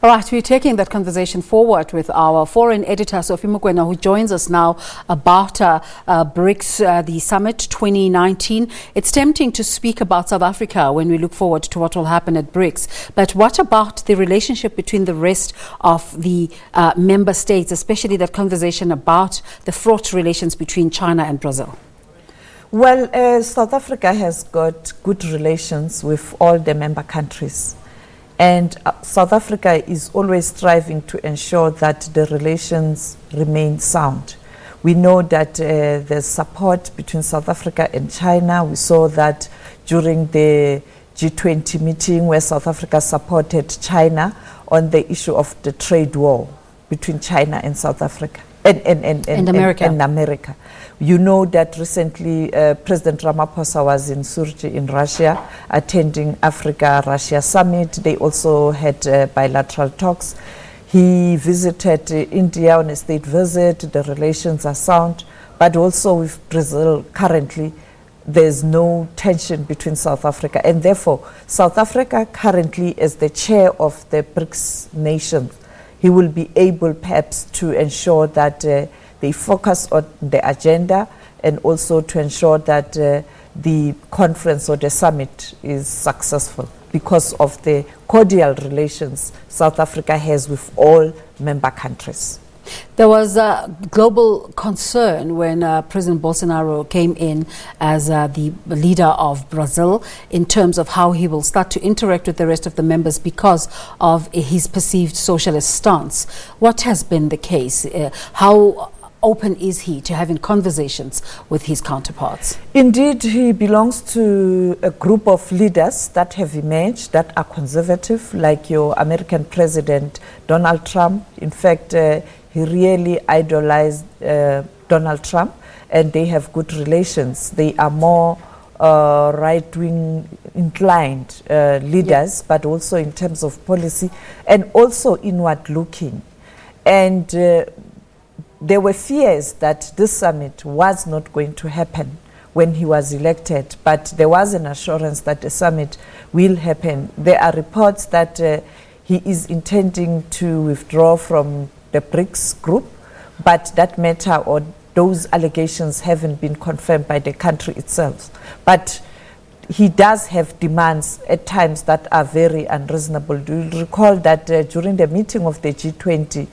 All right, we're taking that conversation forward with our foreign editor, Sophie Mokoena, who joins us now about BRICS, the summit 2019. It's tempting to speak about South Africa when we look forward to what will happen at BRICS. But what about the relationship between the rest of the member states, especially that conversation about the fraught relations between China and Brazil? Well, South Africa has got good relations with all the member countries. And South Africa is always striving to ensure that the relations remain sound. We know that there's support between South Africa and China. We saw that during the G20 meeting where South Africa supported China on the issue of the trade war between China and South Africa. And America. You know that recently President Ramaphosa was in Sochi in Russia attending Africa-Russia Summit. They also had bilateral talks. He visited India on a state visit. The relations are sound. But also with Brazil currently, there's no tension between South Africa. And therefore, South Africa currently as the chair of the BRICS nations, he will be able perhaps to ensure that they focus on the agenda and also to ensure that the conference or the summit is successful because of the cordial relations South Africa has with all member countries. There was a global concern when President Bolsonaro came in as the leader of Brazil in terms of how he will start to interact with the rest of the members because of his perceived socialist stance. What has been the case? How open is he to having conversations with his counterparts? Indeed, he belongs to a group of leaders that have emerged that are conservative, like your American President Donald Trump. In fact, he really idolized Donald Trump, and they have good relations. They are more right-wing inclined leaders, but also in terms of policy and also inward-looking. And there were fears that this summit was not going to happen when he was elected, but there was an assurance that the summit will happen. There are reports that he is intending to withdraw from the BRICS group, but that matter or those allegations haven't been confirmed by the country itself. But he does have demands at times that are very unreasonable. Do you recall that during the meeting of the G20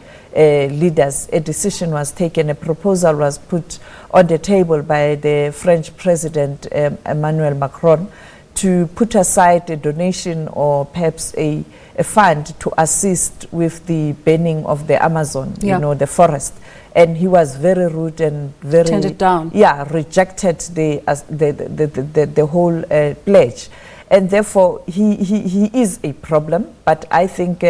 leaders, a decision was taken, a proposal was put on the table by the French President Emmanuel Macron to put aside a donation or perhaps a fund to assist with the burning of the Amazon, you know, the forest. And he was very rude and very turned it down. Yeah, rejected the whole pledge, and therefore he is a problem. But I think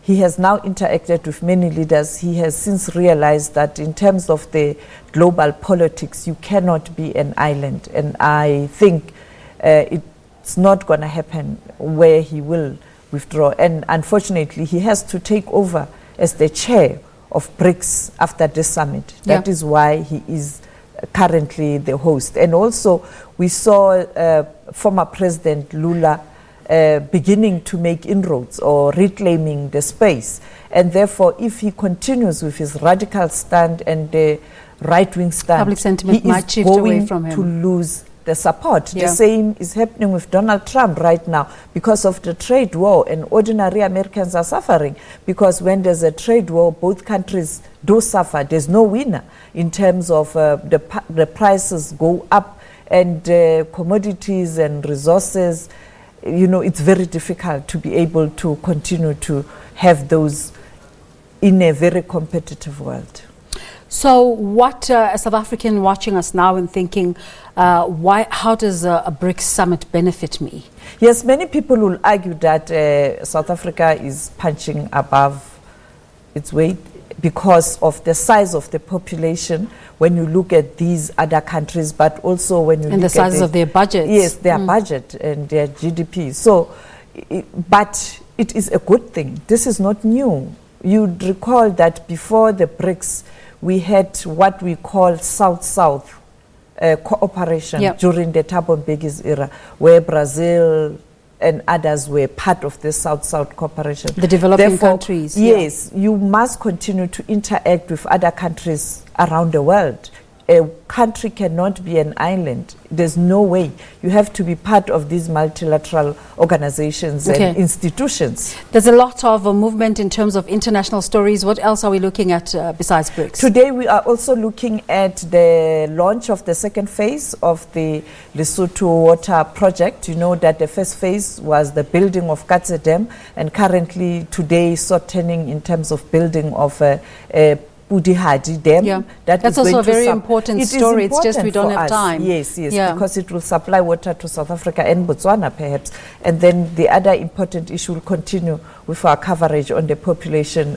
he has now interacted with many leaders. He has since realized that in terms of the global politics, you cannot be an island, and I think it's not going to happen where he will withdraw. And unfortunately, he has to take over as the chair of BRICS after this summit. That is why he is currently the host. And also, we saw former President Lula beginning to make inroads or reclaiming the space. And therefore, if he continues with his radical stand and the right-wing stand, public sentiment might shift away from him. To lose the support. The same is happening with Donald Trump right now because of the trade war, and ordinary Americans are suffering because when there's a trade war, both countries do suffer. There's no winner in terms of the prices go up and commodities and resources. You know, it's very difficult to be able to continue to have those in a very competitive world. So what, a South African watching us now and thinking, how does a BRICS summit benefit me? Yes, many people will argue that South Africa is punching above its weight because of the size of the population when you look at these other countries, but also when you look at the sizes of their budgets. Yes, their budget and their GDP. So, but it is a good thing. This is not new. You'd recall that before the BRICS, we had what we call South-South cooperation during the Thabo Mbeki's era, where Brazil, and others were part of the South-South cooperation. The developing Therefore, countries. Yes, you must continue to interact with other countries around the world. A country cannot be an island. There's no way. You have to be part of these multilateral organizations and institutions. There's a lot of movement in terms of international stories. What else are we looking at besides BRICS? Today we are also looking at the launch of the second phase of the Lesotho Water Project. You know that the first phase was the building of Katse Dam, and currently today is turning in terms of building of a Budihadi Dam. Yeah. That's also a very important story. It's just we don't have time. Yes, because it will supply water to South Africa and Botswana perhaps. And then the other important issue will continue with our coverage on the population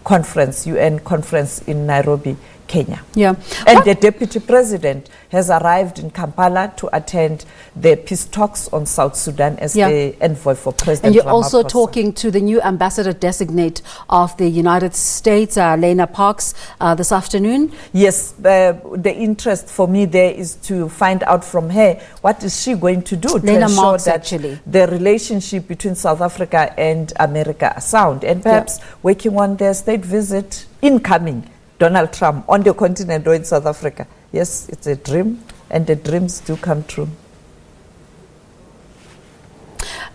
conference, UN conference in Nairobi, Kenya. Yeah. And the Deputy President has arrived in Kampala to attend the peace talks on South Sudan as the envoy for President And you're Ramaphosa. also talking to the new ambassador-designate of the United States, Lena Parks, this afternoon. Yes, the interest for me there is to find out from her what is she going to do to ensure that the relationship between South Africa and America are sound, and perhaps working on their state visit incoming. Donald Trump on the continent or in South Africa. Yes, it's a dream, and the dreams do come true.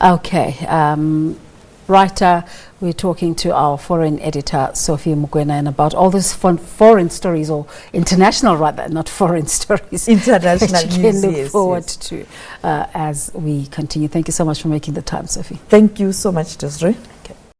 Okay. We're talking to our foreign editor, Sophie Mokoena, and about all these foreign stories, or international rather, not foreign stories. International news, news, can look forward to as we continue. Thank you so much for making the time, Sophie. Thank you so much, Desiree. Okay.